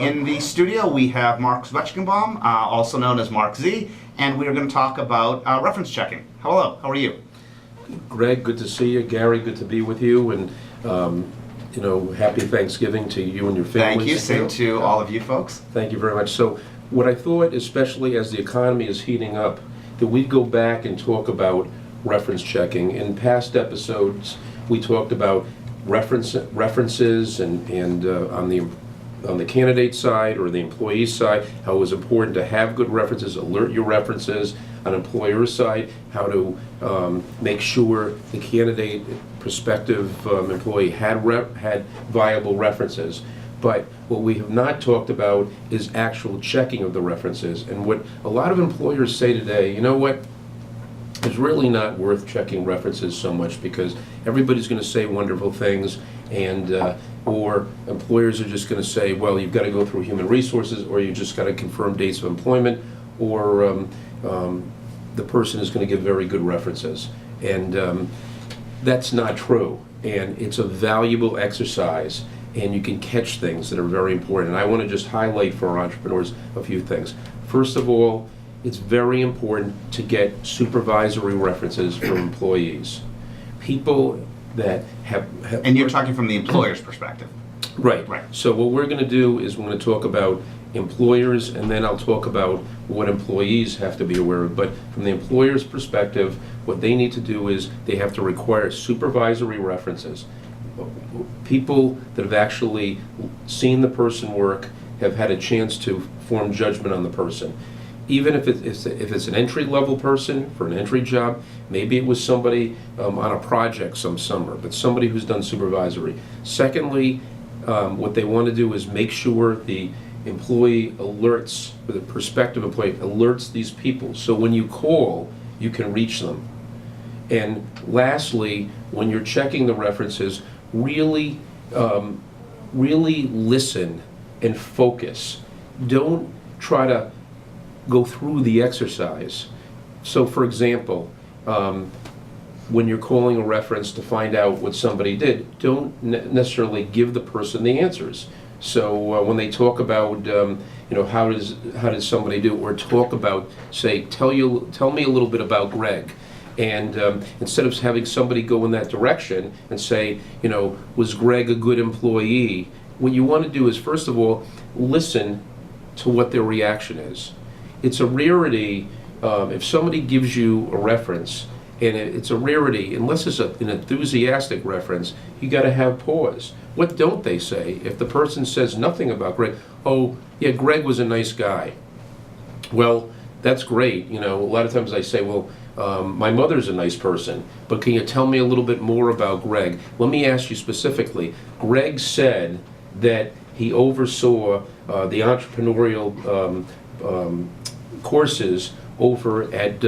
In the studio, we have Marc Z also known as Marc Z, and we are going to talk about reference checking. Hello, how are you? Greg, good to see you. Gary, good to be with you, and happy Thanksgiving to you and your families. Thank you. Same to all of you folks. Thank you very much. So, what I thought, especially as the economy is heating up, that we'd go back and talk about reference checking. In past episodes, we talked about references and on the candidate side or the employee side, how it was important to have good references, alert your references. On employer side, how to make sure the candidate, prospective employee had viable references. But what we have not talked about is actual checking of the references. And what a lot of employers say today, you know what, it's really not worth checking references so much because everybody's going to say wonderful things, and or employers are just going to say, well, you've got to go through human resources, or you just got to confirm dates of employment, or the person is going to give very good references. And that's not true. And it's a valuable exercise, and you can catch things that are very important. And I want to just highlight for our entrepreneurs a few things. First of all, it's very important to get supervisory references from employees. People that have and you're talking from the employer's perspective. Right. Right. So what we're going to do is we're going to talk about employers, and then I'll talk about what employees have to be aware of. But from the employer's perspective, what they need to do is they have to require supervisory references. People that have actually seen the person work, have had a chance to form judgment on the person. Even if it's an entry-level person for an entry job, maybe it was somebody on a project some summer, but somebody who's done supervisory. Secondly, what they want to do is make sure the employee alerts, or the prospective employee alerts these people, so when you call, you can reach them. And lastly, when you're checking the references, really listen and focus. Don't try to go through the exercise. So for example, when you're calling a reference to find out what somebody did, don't necessarily give the person the answers. So when they talk about how did somebody do, or talk about, say, tell me a little bit about Greg, and instead of having somebody go in that direction and say, was Greg a good employee, what you want to do is, first of all, listen to what their reaction is. It's a rarity if somebody gives you a reference, and it's a rarity, unless it's an enthusiastic reference, you got to have pause. What don't they say? If the person says nothing about Greg, oh, yeah, Greg was a nice guy. Well, that's great. A lot of times I say, well, my mother's a nice person, but can you tell me a little bit more about Greg? Let me ask you specifically. Greg said that he oversaw the entrepreneurial courses over at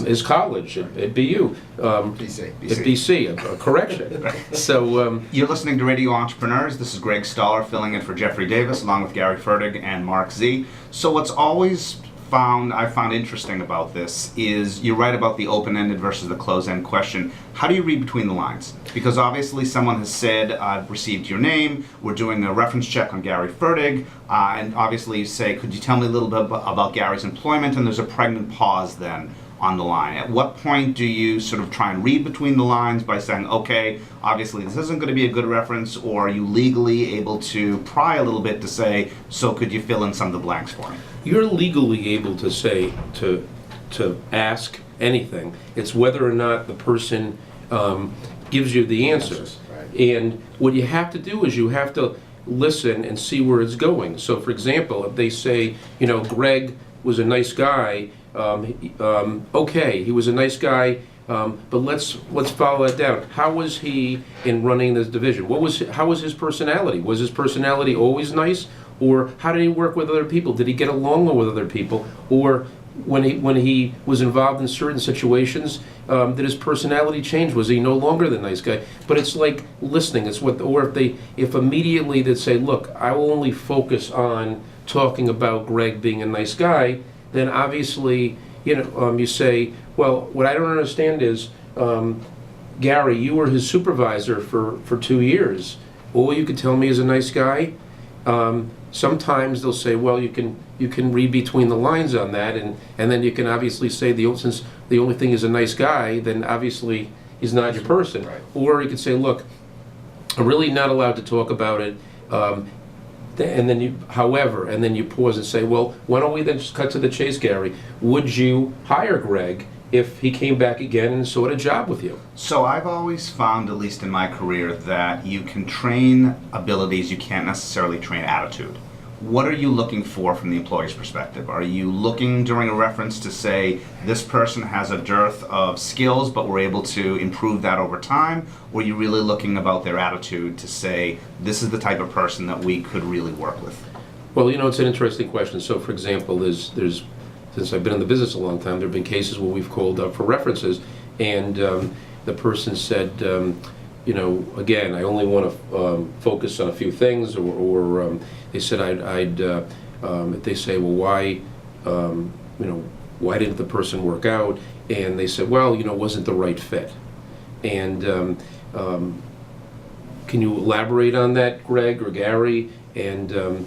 his college at BU. BC. At BC, correction. So you're listening to Radio Entrepreneurs. This is Greg Stoller filling in for Jeffrey Davis, along with Gary Fertig and Marc Z. So what's always I found interesting about this is you're right about the open-ended versus the closed-end question. How do you read between the lines? Because obviously someone has said, I've received your name, we're doing a reference check on Gary Fertig, and obviously you say, could you tell me a little bit about Gary's employment? And there's a pregnant pause then on the line. At what point do you sort of try and read between the lines by saying, okay, obviously this isn't going to be a good reference, or are you legally able to pry a little bit to say, so could you fill in some of the blanks for me? You're legally able to say, to ask anything. It's whether or not the person gives you the answers. Right. And what you have to do is you have to listen and see where it's going. So for example, if they say, Greg was a nice guy, okay, he was a nice guy, but let's follow that down. How was he in running this division? How was his personality? Was his personality always nice? Or how did he work with other people? Did he get along well with other people? Or when he was involved in certain situations, did his personality change? Was he no longer the nice guy? But it's like listening. It's if immediately they say, look, I will only focus on talking about Greg being a nice guy, then obviously, you say, well, what I don't understand is, Gary, you were his supervisor for 2 years. All you could tell me is a nice guy. Sometimes they'll say, well, you can read between the lines on that, and then you can obviously say, since the only thing is a nice guy, then obviously he's not your person. Right. Or you could say, look, I'm really not allowed to talk about it. And then you pause and say, well, why don't we then just cut to the chase, Gary? Would you hire Greg if he came back again and sought a job with you? So I've always found, at least in my career, that you can train abilities, you can't necessarily train attitude. What are you looking for from the employer's perspective? Are you looking during a reference to say this person has a dearth of skills but we're able to improve that over time? Or are you really looking about their attitude to say this is the type of person that we could really work with? Well, it's an interesting question. So, for example, there's since I've been in the business a long time, there have been cases where we've called up for references, and the person said, again, I only want to focus on a few things, or they said they say, well, why, why didn't the person work out? And they said, well, wasn't the right fit. And can you elaborate on that, Greg or Gary? And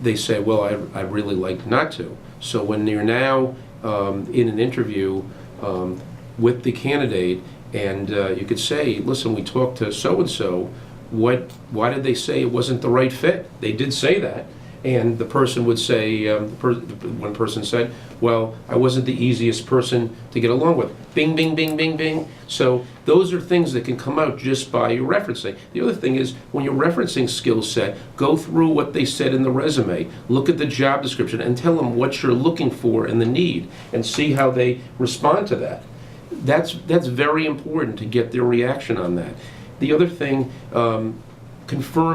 they say, well, I'd really like not to. So when you're now in an interview with the candidate, and you could say, listen, we talked to so-and-so, why did they say it wasn't the right fit? They did say that. And the person would say, one person said, well, I wasn't the easiest person to get along with. Bing, bing, bing, bing, bing. So those are things that can come out just by referencing. The other thing is, when you're referencing skill set, go through what they said in the resume, look at the job description, and tell them what you're looking for and the need, and see how they respond to that. That's very important to get their reaction on that. The other thing,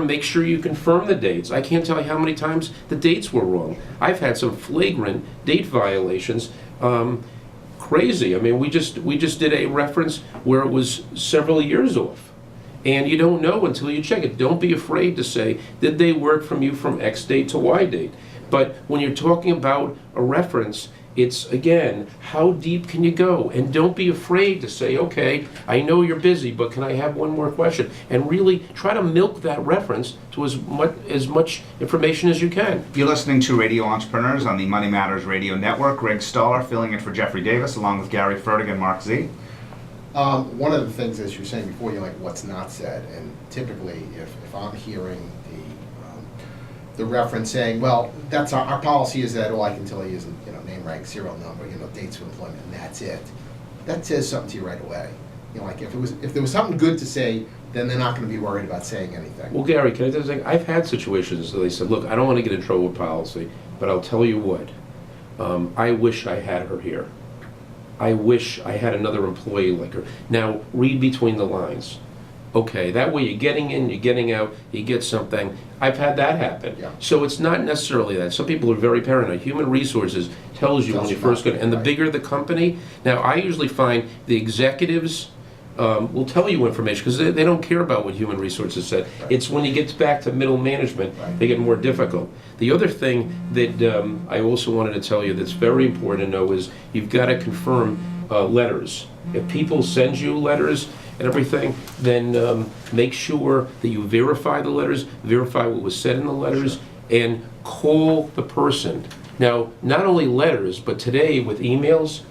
make sure you confirm the dates. I can't tell you how many times the dates were wrong. I've had some flagrant date violations. Crazy. I mean, we just did a reference where it was several years off. And you don't know until you check it. Don't be afraid to say, did they work from you from X date to Y date? But when you're talking about a reference, it's, again, how deep can you go? And don't be afraid to say, okay, I know you're busy, but can I have one more question? And really try to milk that reference to as much information as you can. You're listening to Radio Entrepreneurs on the Money Matters Radio Network. Greg Stoller filling in for Jeffrey Davis, along with Gary Fertig and Marc Z. One of the things, as you were saying before, like what's not said, and typically if I'm hearing the reference saying, well, that's our policy is that all I can tell you is name, rank, serial number, dates of employment, and that's it. That says something to you right away. Like if there was something good to say, then they're not going to be worried about saying anything. Well, Gary, can I just say, I've had situations where they said, look, I don't want to get in trouble with policy, but I'll tell you what, I wish I had her here. I wish I had another employee like her. Now, read between the lines. Okay, that way you're getting in, you're getting out, you get something. I've had that happen. Yeah. So it's not necessarily that. Some people are very paranoid. Human Resources tells you when you first get, and the bigger the company. Now, I usually find the executives will tell you information because they don't care about what Human Resources said. Right. It's when you get back to middle management, they get more difficult. The other thing that I also wanted to tell you that's very important to know is you've got to confirm letters. If people send you letters and everything, then make sure that you verify the letters, verify what was said in the letters, and call the person. Now, not only letters, but today with emails,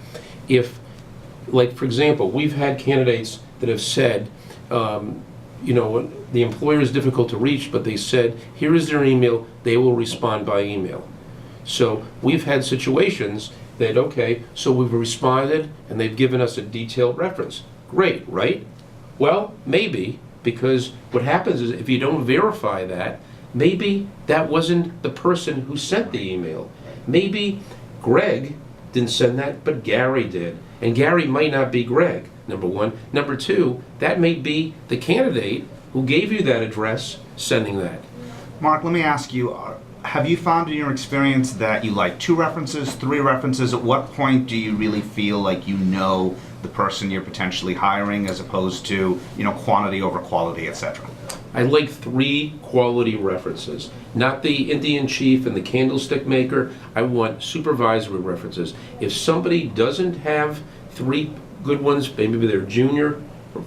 like for example, we've had candidates that have said, the employer is difficult to reach, but they said, here is their email, they will respond by email. So we've had situations that, okay, so we've responded and they've given us a detailed reference. Great, right? Well, maybe, because what happens is if you don't verify that, maybe that wasn't the person who sent the email. Maybe Greg didn't send that, but Gary did. And Gary might not be Greg, number one. Number two, that may be the candidate who gave you that address sending that. Mark, let me ask you, have you found in your experience that you like 2 references, 3 references? At what point do you really feel like you know the person you're potentially hiring as opposed to, quantity over quality, etc.? I like 3 quality references, not the Indian chief and the candlestick maker. I want supervisory references. If somebody doesn't have 3 good ones, maybe they're junior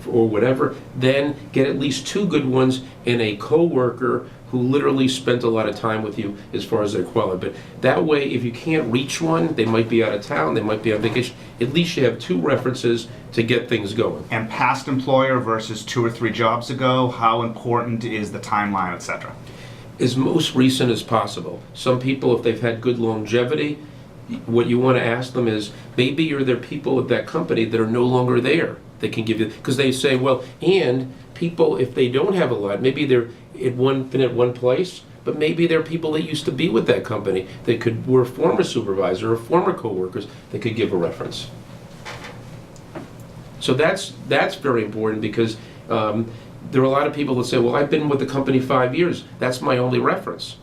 or whatever, then get at least 2 good ones and a coworker who literally spent a lot of time with you as far as their quality. But that way, if you can't reach one, they might be out of town, they might be on vacation, at least you have 2 references to get things going. And past employer versus 2 or 3 jobs ago, how important is the timeline, etc.? As most recent as possible. Some people, if they've had good longevity, what you want to ask them is, maybe you're there people at that company that are no longer there. They can give you, because they say, well, and people, if they don't have a lot, maybe they're been at one place, but maybe they're people that used to be with that company that were a former supervisor or former coworkers that could give a reference. So that's very important, because there are a lot of people that say, well, I've been with the company 5 years. That's my only reference.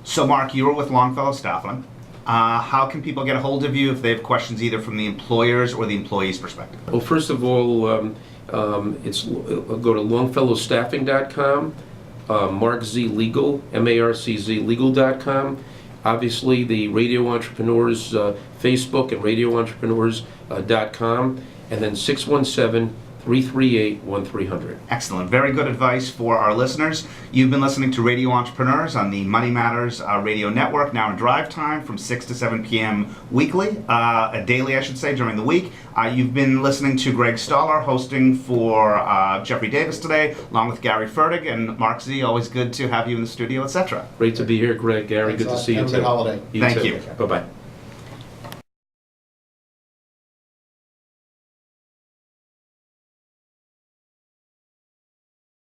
So Mark, you were with Longfellow Staffing. How can people get a hold of you if they have questions either from the employer's or the employee's perspective? Well, first of all, go to longfellowstaffing.com, Marc Z Legal, M-A-R-C-Z legal.com. Obviously, the Radio Entrepreneurs Facebook and radioentrepreneurs.com, and then 617-338-1300. Excellent. Very good advice for our listeners. You've been listening to Radio Entrepreneurs on the Money Matters radio network, now in drive time from 6 to 7 p.m. weekly, daily, I should say, during the week. You've been listening to Greg Stoller hosting for Jeffrey Davis today, along with Gary Fertig and Marc Z. Always good to have you in the studio, etc. Great to be here, Greg. Gary, Thanks good a to lot. see you Have a too. good holiday. Thank you. Bye-bye.